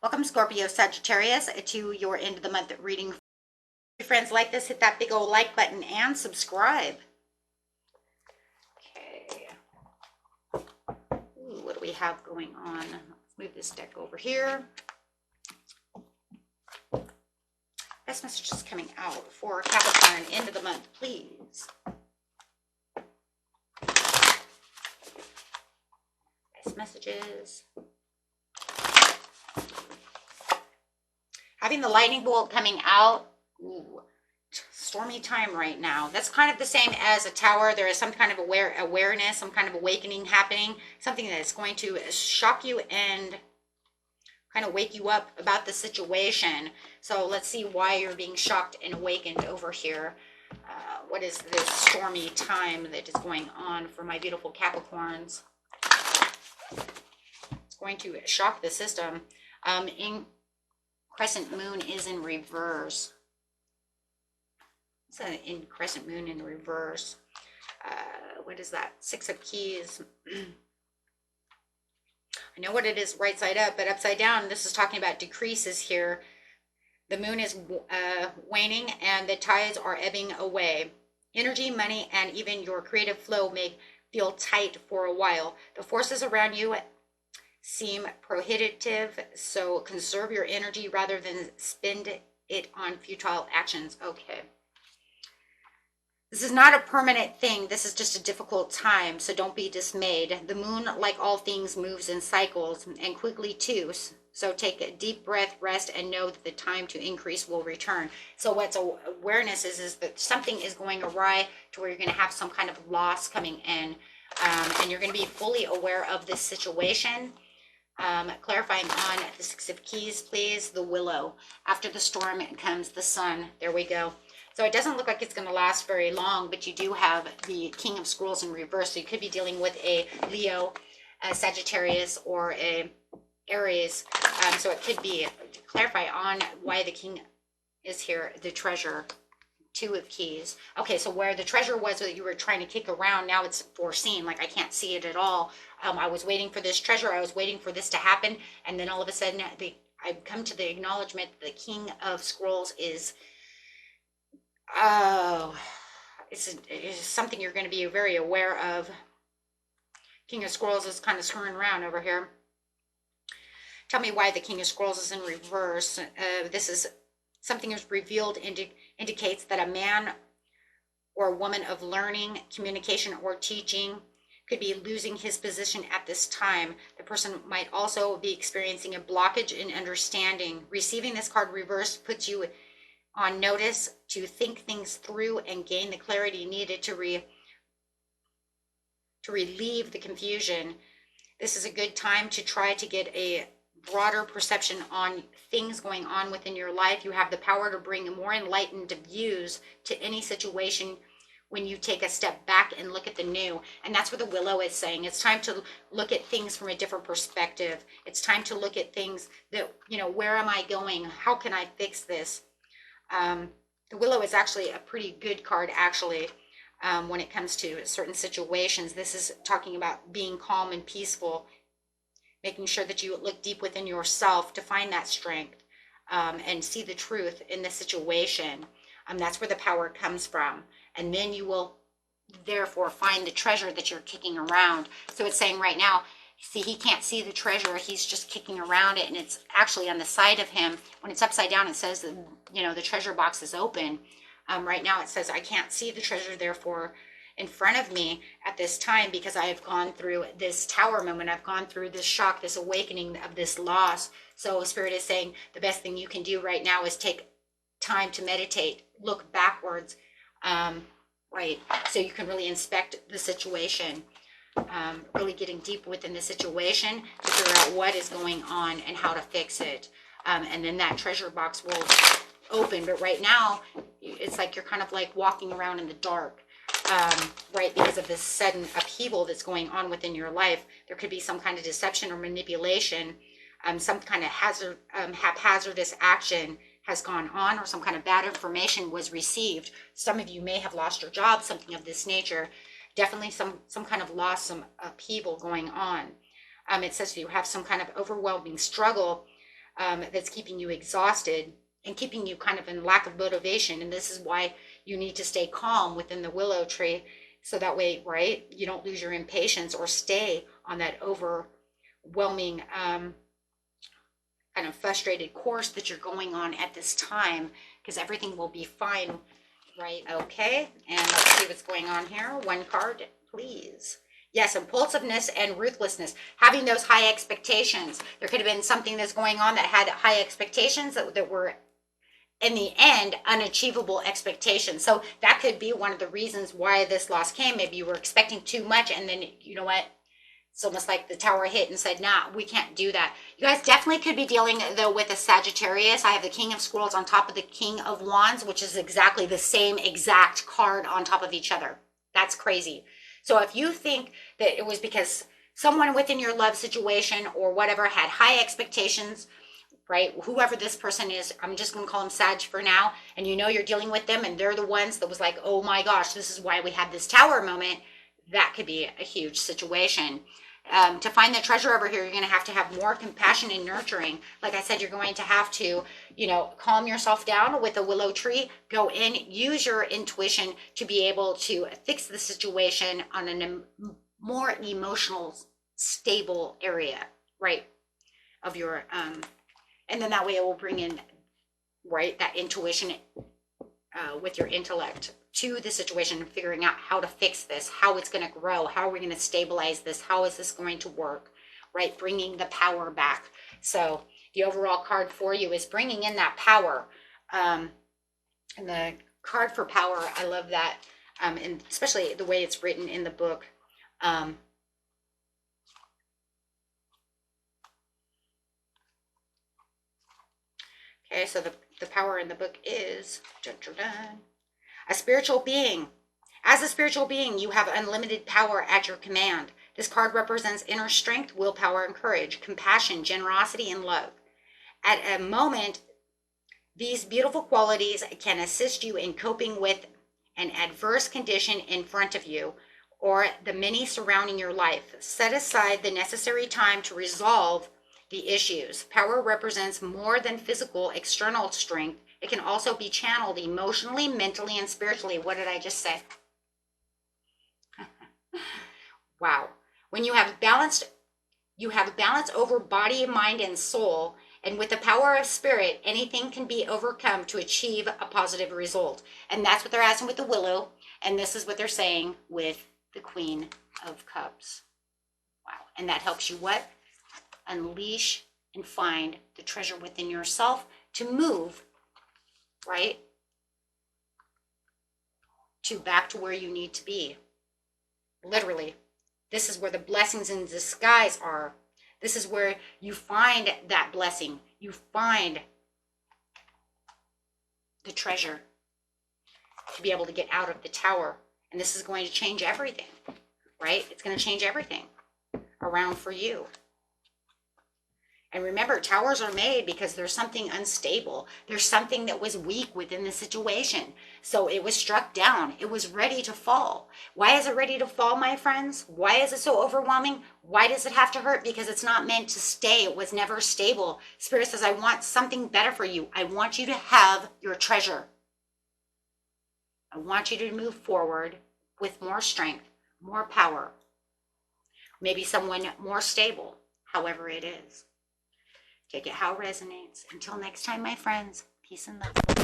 Welcome, Scorpio, Sagittarius, to your end of the month reading. If your friends like this, hit that big old like button and subscribe. Okay. Ooh, what do we have going on? Let's move this deck over here. Best messages coming out for Capricorn, end of the month, please. Best messages. Having the lightning bolt coming out. Ooh, stormy time right now. That's kind of the same as a tower. There is some kind of awareness, some kind of awakening happening, something that's going to shock you and kind of wake you up about the situation. So let's see why you're being shocked and awakened over here. What is this stormy time that is going on for my beautiful Capricorns? It's going to shock the system. Crescent moon is in reverse. It's in crescent moon in reverse. What is that? 6 of keys. I know what it is right side up, but upside down, this is talking about decreases here. The moon is waning and the tides are ebbing away. Energy, money, and even your creative flow may feel tight for a while. The forces around you seem prohibitive, so conserve your energy rather than spend it on futile actions. Okay. This is not a permanent thing. This is just a difficult time, so don't be dismayed. The moon, like all things, moves in cycles and quickly too. So take a deep breath, rest, and know that the time to increase will return. So what's awareness is that something is going awry to where you're going to have some kind of loss coming in, and you're going to be fully aware of this situation. Clarifying on the 6 of keys, please. The willow. After the storm comes the sun. There we go. So it doesn't look like it's going to last very long, but you do have the King of Scrolls in reverse. So you could be dealing with a Leo, a Sagittarius, or a Aries. So it could be, to clarify on why the King is here, the treasure. 2 of keys. Okay, so where the treasure was that you were trying to kick around, now it's foreseen. Like I can't see it at all. I was waiting for this treasure. I was waiting for this to happen. And then all of a sudden, I've come to the acknowledgement that the King of Scrolls is... it's something you're going to be very aware of. King of Scrolls is kind of screwing around over here. Tell me why the King of Scrolls is in reverse. This is something is revealed, indicates that a man or a woman of learning, communication, or teaching could be losing his position at this time. The person might also be experiencing a blockage in understanding. Receiving this card reversed puts you on notice to think things through and gain the clarity needed to relieve the confusion. This is a good time to try to get a broader perception on things going on within your life. You have the power to bring more enlightened views to any situation when you take a step back and look at the new. And that's what the willow is saying. It's time to look at things from a different perspective. It's time to look at things that, where am I going? How can I fix this? The willow is actually a pretty good card, actually, when it comes to certain situations. This is talking about being calm and peaceful, making sure that you look deep within yourself to find that strength, and see the truth in the situation. That's where the power comes from. And then you will therefore find the treasure that you're kicking around. So it's saying right now, see, he can't see the treasure. He's just kicking around it, and it's actually on the side of him. When it's upside down, it says that, the treasure box is open. Right now it says, I can't see the treasure, therefore, in front of me at this time, because I have gone through this tower moment. I've gone through this shock, this awakening of this loss. So Spirit is saying the best thing you can do right now is take time to meditate, look backwards, right? So you can really inspect the situation, really getting deep within the situation to figure out what is going on and how to fix it. And then that treasure box will open. But right now, it's like you're kind of like walking around in the dark. Right, because of this sudden upheaval that's going on within your life. There could be some kind of deception or manipulation, some kind of haphazardous action has gone on, or some kind of bad information was received. Some of you may have lost your job, something of this nature. Definitely some kind of loss, some upheaval going on. It says you have some kind of overwhelming struggle that's keeping you exhausted and keeping you kind of in lack of motivation. And this is why you need to stay calm within the willow tree. So that way, right, you don't lose your impatience or stay on that overwhelming, kind of frustrated course that you're going on at this time, because everything will be fine, right? Okay, and let's see what's going on here. One card, please. Yes, impulsiveness and ruthlessness, having those high expectations. There could have been something that's going on that had high expectations that were, in the end, unachievable expectations. So that could be one of the reasons why this loss came. Maybe you were expecting too much, and then, you know what? It's almost like the tower hit and said, nah, we can't do that. You guys definitely could be dealing, though, with a Sagittarius. I have the King of Swords on top of the King of Wands, which is exactly the same exact card on top of each other. That's crazy. So if you think that it was because someone within your love situation or whatever had high expectations, right? Whoever this person is, I'm just going to call them Sag for now. And you know you're dealing with them and they're the ones that was like, oh my gosh, this is why we had this tower moment. That could be a huge situation. To find the treasure over here, you're going to have more compassion and nurturing. Like I said, you're going to have to, calm yourself down with a willow tree. Go in, use your intuition to be able to fix the situation on a more emotional, stable area, right, of your, and then that way it will bring in, right, that intuition with your intellect to the situation, figuring out how to fix this, how it's going to grow, how are we going to stabilize this, how is this going to work, right? Bringing the power back. So the overall card for you is bringing in that power. And the card for power, I love that, and especially the way it's written in the book. Okay, so the power in the book is a spiritual being. As a spiritual being, you have unlimited power at your command. This card represents inner strength, willpower, and courage, compassion, generosity, and love. At a moment, these beautiful qualities can assist you in coping with an adverse condition in front of you or the many surrounding your life. Set aside the necessary time to resolve the issues. Power represents more than physical, external strength. It can also be channeled emotionally, mentally, and spiritually. What did I just say? Wow. When you have balance over body, mind, and soul. And with the power of spirit, anything can be overcome to achieve a positive result. And that's what they're asking with the willow. And this is what they're saying with the Queen of Cups. Wow. And that helps you what? Unleash and find the treasure within yourself to move, right, to back to where you need to be. Literally, this is where the blessings in disguise are. This is where you find that blessing. You find the treasure to be able to get out of the tower. And this is going to change everything, right? It's going to change everything around for you. And remember, towers are made because there's something unstable. There's something that was weak within the situation. So it was struck down. It was ready to fall. Why is it ready to fall, my friends? Why is it so overwhelming? Why does it have to hurt? Because it's not meant to stay. It was never stable. Spirit says, I want something better for you. I want you to have your treasure. I want you to move forward with more strength, more power, maybe someone more stable, however it is. Take it how it resonates. Until next time, my friends, peace and love.